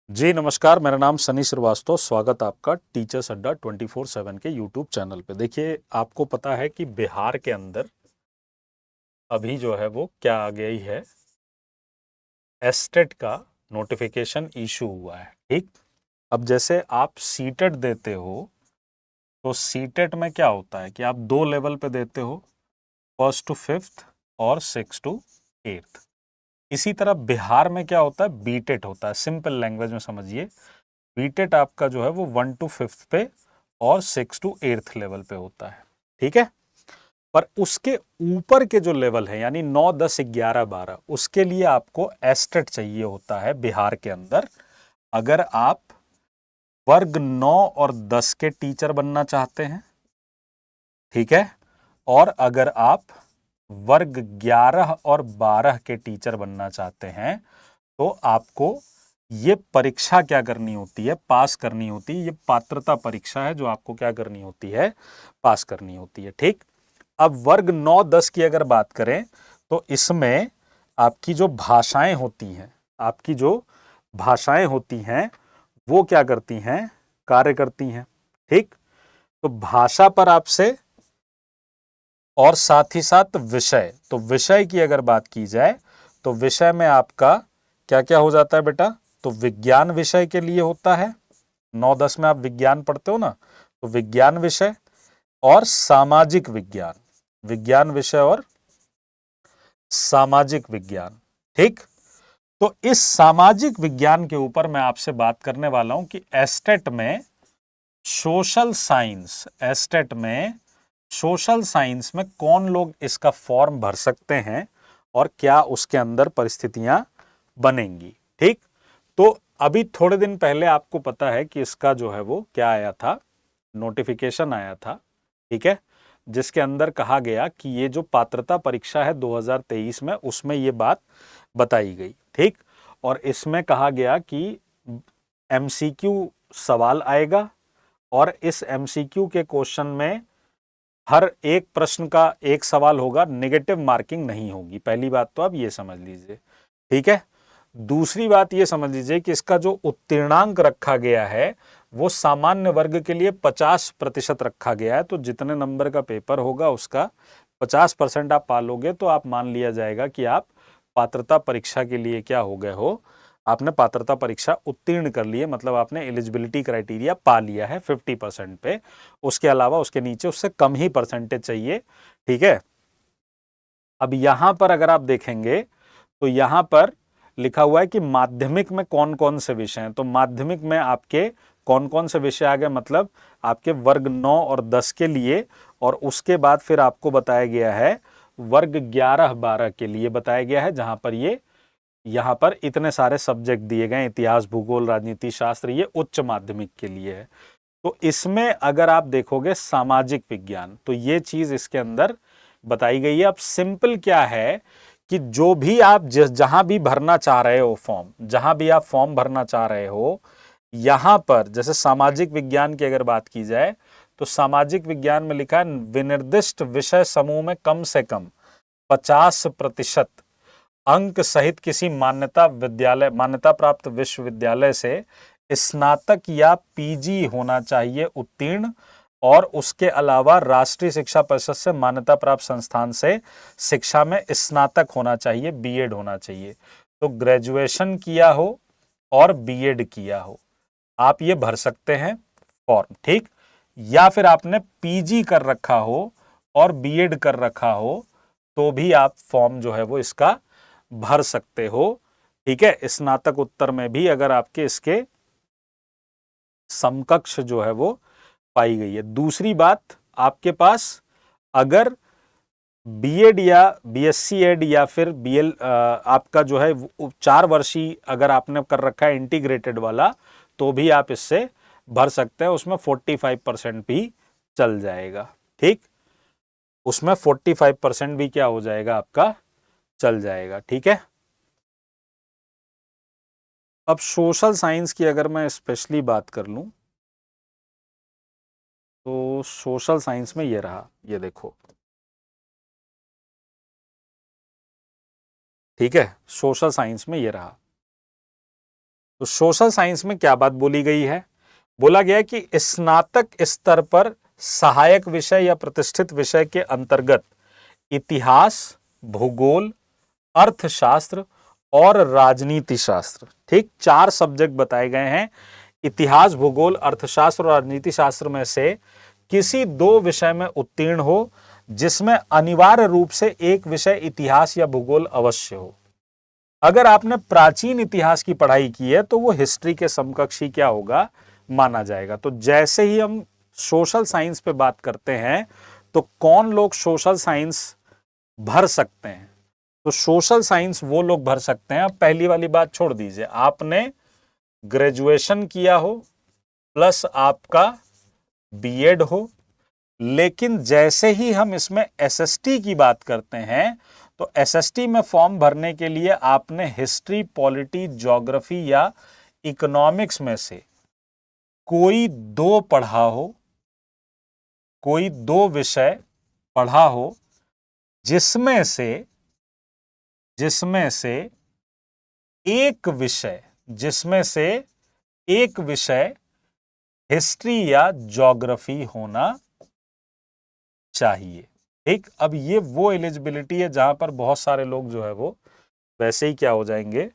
जी नमस्कार, मेरा नाम सनी श्रीवास्तव। स्वागत आपका टीचर्स अड्डा 24/7 के यूट्यूब चैनल पे। देखिए, आपको पता है कि बिहार के अंदर अभी जो है वो क्या आ गई है, एस्टेट का नोटिफिकेशन इशू हुआ है। ठीक, अब जैसे आप सीटेट देते हो तो सीटेट में क्या होता है कि आप दो लेवल पे देते हो, फर्स्ट टू फिफ्थ और सिक्स टू एट्थ। इसी तरह बिहार में क्या होता है, बीटेट होता है। सिंपल लैंग्वेज में समझिए, बीटेट आपका जो है वो वन टू फिफ्थ पे और सिक्स टू एट्थ लेवल पे होता है। ठीक है, पर उसके ऊपर के जो लेवल है यानी 9, 10, 11, 12, उसके लिए आपको एस्टेट चाहिए होता है बिहार के अंदर। अगर आप वर्ग 9 और 10 के टीचर बनना चाहते हैं, ठीक है, और अगर आप वर्ग 11 और 12 के टीचर बनना चाहते हैं तो आपको ये परीक्षा क्या करनी होती है, पास करनी होती है। ये पात्रता परीक्षा है जो आपको क्या करनी होती है, पास करनी होती है। ठीक, अब वर्ग 9, 10 की अगर बात करें तो इसमें आपकी जो भाषाएं होती हैं, आपकी जो भाषाएं होती हैं वो क्या करती हैं, कार्य करती हैं। ठीक, तो भाषा पर आपसे और साथ ही साथ विषय, तो विषय की अगर बात की जाए तो विषय में आपका क्या क्या हो जाता है बेटा, तो विज्ञान विषय के लिए होता है। 9, 10 में आप विज्ञान पढ़ते हो ना, तो विज्ञान विषय और सामाजिक विज्ञान, विज्ञान विषय और सामाजिक विज्ञान। ठीक, तो इस सामाजिक विज्ञान के ऊपर मैं आपसे बात करने वाला हूं कि एस्टेट में सोशल साइंस, एस्टेट में सोशल साइंस में कौन लोग इसका फॉर्म भर सकते हैं और क्या उसके अंदर परिस्थितियां बनेंगी। ठीक, तो अभी थोड़े दिन पहले आपको पता है कि इसका जो है वो क्या आया था, नोटिफिकेशन आया था। ठीक है, जिसके अंदर कहा गया कि ये जो पात्रता परीक्षा है 2023 में, उसमें ये बात बताई गई। ठीक, और इसमें कहा गया कि एमसीक्यू सवाल आएगा और इस एमसीक्यू के क्वेश्चन में हर एक प्रश्न का एक सवाल होगा, नेगेटिव मार्किंग नहीं होगी। पहली बात तो आप ये समझ लीजिए। ठीक है, दूसरी बात ये समझ लीजिए कि इसका जो उत्तीर्णांक रखा गया है वो सामान्य वर्ग के लिए 50% रखा गया है। तो जितने नंबर का पेपर होगा उसका 50% आप पालोगे तो आप मान लिया जाएगा कि आप पात्रता परीक्षा के लिए क्या हो गए हो, आपने पात्रता परीक्षा उत्तीर्ण कर ली है, मतलब आपने एलिजिबिलिटी क्राइटेरिया पा लिया है 50% पे। उसके अलावा उसके नीचे उससे कम ही परसेंटेज चाहिए। ठीक है, अब यहां पर अगर आप देखेंगे तो यहां पर लिखा हुआ है कि माध्यमिक में कौन कौन से विषय हैं। तो माध्यमिक में आपके कौन कौन से विषय आ गए, मतलब आपके वर्ग 9 और 10 के लिए, और उसके बाद फिर आपको बताया गया है वर्ग 11, 12 के लिए बताया गया है, जहां पर ये यहां पर इतने सारे सब्जेक्ट दिए गए, इतिहास, भूगोल, राजनीति शास्त्र, ये उच्च माध्यमिक के लिए है। तो इसमें अगर आप देखोगे सामाजिक विज्ञान, तो ये चीज इसके अंदर बताई गई है। अब सिंपल क्या है कि जो भी आप जहां भी भरना चाह रहे हो फॉर्म, जहां भी आप फॉर्म भरना चाह रहे हो, यहां पर जैसे सामाजिक विज्ञान की अगर बात की जाए तो सामाजिक विज्ञान में लिखा है विनिर्दिष्ट विषय समूह में कम से कम 50% अंक सहित किसी मान्यता प्राप्त विश्वविद्यालय से स्नातक या पीजी होना चाहिए उत्तीर्ण, और उसके अलावा राष्ट्रीय शिक्षा परिषद से मान्यता प्राप्त संस्थान से शिक्षा में स्नातक होना चाहिए, बीएड होना चाहिए। तो ग्रेजुएशन किया हो और बीएड किया हो, आप ये भर सकते हैं फॉर्म। ठीक, या फिर आपने पीजी कर रखा हो और बीएड कर रखा हो तो भी आप फॉर्म जो है वो इसका भर सकते हो। ठीक है, स्नातक उत्तर में भी अगर आपके इसके समकक्ष जो है वो पाई गई है। दूसरी बात, आपके पास अगर बीएड या बीएससी एड या फिर बीएल आपका जो है 4 वर्षीय अगर आपने कर रखा है इंटीग्रेटेड वाला, तो भी आप इससे भर सकते हैं। उसमें 45% भी चल जाएगा। ठीक, उसमें 45% भी क्या हो जाएगा, आपका चल जाएगा। ठीक है, अब सोशल साइंस की अगर मैं स्पेशली बात कर लूं तो सोशल साइंस में ये रहा, ये देखो। ठीक है, सोशल साइंस में ये रहा। तो सोशल साइंस में क्या बात बोली गई है? बोला गया है कि स्नातक स्तर पर सहायक विषय या प्रतिष्ठित विषय के अंतर्गत इतिहास, भूगोल, अर्थशास्त्र और राजनीति शास्त्र, ठीक, 4 सब्जेक्ट बताए गए हैं। इतिहास, भूगोल, अर्थशास्त्र और राजनीति शास्त्र में से किसी 2 विषय में उत्तीर्ण हो, जिसमें अनिवार्य रूप से एक विषय इतिहास या भूगोल अवश्य हो। अगर आपने प्राचीन इतिहास की पढ़ाई की है तो वो हिस्ट्री के समकक्ष ही क्या होगा, माना जाएगा। तो जैसे ही हम सोशल साइंस पे बात करते हैं तो कौन लोग सोशल साइंस भर सकते हैं? तो सोशल साइंस वो लोग भर सकते हैं, अब पहली वाली बात छोड़ दीजिए, आपने ग्रेजुएशन किया हो प्लस आपका बीएड हो, लेकिन जैसे ही हम इसमें एसएसटी की बात करते हैं तो एसएसटी में फॉर्म भरने के लिए आपने हिस्ट्री, पॉलिटी, ज्योग्राफी या इकोनॉमिक्स में से कोई 2 पढ़ा हो, कोई 2 विषय पढ़ा हो, जिसमें से एक विषय हिस्ट्री या ज्योग्राफी होना चाहिए। ठीक, अब ये वो एलिजिबिलिटी है जहां पर बहुत सारे लोग जो है वो वैसे ही क्या हो जाएंगे,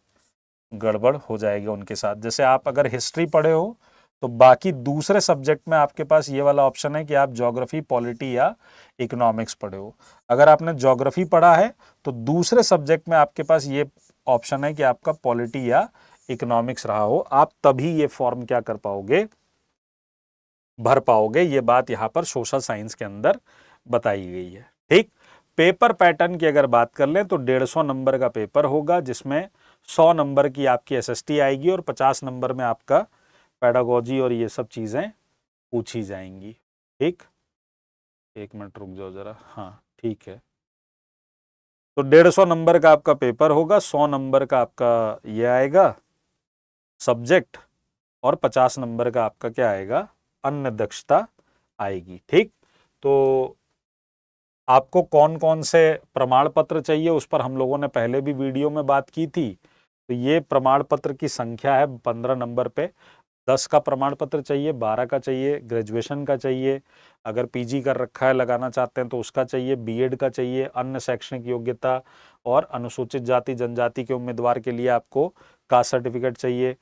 गड़बड़ हो जाएगी उनके साथ। जैसे आप अगर हिस्ट्री पढ़े हो तो बाकी दूसरे सब्जेक्ट में आपके पास ये वाला ऑप्शन है कि आप ज्योग्राफी, पॉलिटी या इकोनॉमिक्स पढ़े हो। अगर आपने ज्योग्राफी पढ़ा है तो दूसरे सब्जेक्ट में आपके पास ये ऑप्शन है कि आपका पॉलिटी या इकोनॉमिक्स रहा हो, आप तभी ये फॉर्म क्या कर पाओगे, भर पाओगे। ये बात यहां पर सोशल साइंस के अंदर बताई गई है। ठीक, पेपर पैटर्न की अगर बात कर लें तो 150 नंबर का पेपर होगा, जिसमें 100 नंबर की आपकी एसएसटी आएगी और 50 नंबर में आपका पेडागोजी और ये सब चीजें पूछी जाएंगी। ठीक, 1 मिनट रुक जाओ जरा, हाँ ठीक है। तो 150 नंबर का आपका पेपर होगा, 100 नंबर का आपका ये आएगा सब्जेक्ट और 50 नंबर का आपका क्या आएगा, अन्य दक्षता आएगी। ठीक, तो आपको कौन कौन से प्रमाण पत्र चाहिए उस पर हम लोगों ने पहले भी वीडियो में बात की थी। तो ये प्रमाण पत्र की संख्या है 15 नंबर पे। 10 का प्रमाण पत्र चाहिए, 12 का चाहिए, ग्रेजुएशन का चाहिए, अगर पीजी कर रखा है लगाना चाहते हैं तो उसका चाहिए, बीएड का चाहिए, अन्य शैक्षणिक योग्यता और अनुसूचित जाति जनजाति के उम्मीदवार के लिए आपको कास्ट सर्टिफिकेट चाहिए।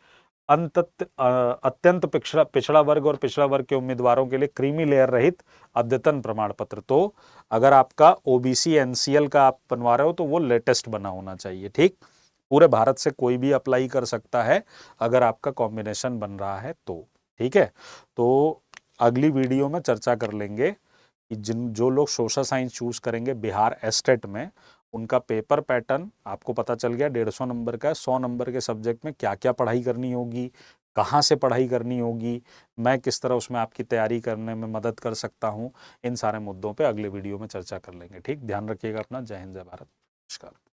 अत्यंत पिछड़ा वर्ग और पिछड़ा वर्ग के उम्मीदवारों के लिए क्रीमी लेयर रहित अद्यतन प्रमाण पत्र। तो अगर आपका ओबीसी एनसीएल का आप बनवा रहे हो तो वो लेटेस्ट बना होना चाहिए। ठीक, पूरे भारत से कोई भी अप्लाई कर सकता है अगर आपका कॉम्बिनेशन बन रहा है तो। ठीक है, तो अगली वीडियो में चर्चा कर लेंगे कि जो लोग सोशल साइंस चूज करेंगे बिहार एस्टेट में, उनका पेपर पैटर्न आपको पता चल गया। 150 नंबर का 100 नंबर के सब्जेक्ट में क्या क्या पढ़ाई करनी होगी, कहाँ से पढ़ाई करनी होगी, मैं किस तरह उसमें आपकी तैयारी करने में मदद कर सकता हूँ, इन सारे मुद्दों पे अगले वीडियो में चर्चा कर लेंगे। ठीक, ध्यान रखिएगा अपना। जय हिंद, जय भारत, नमस्कार।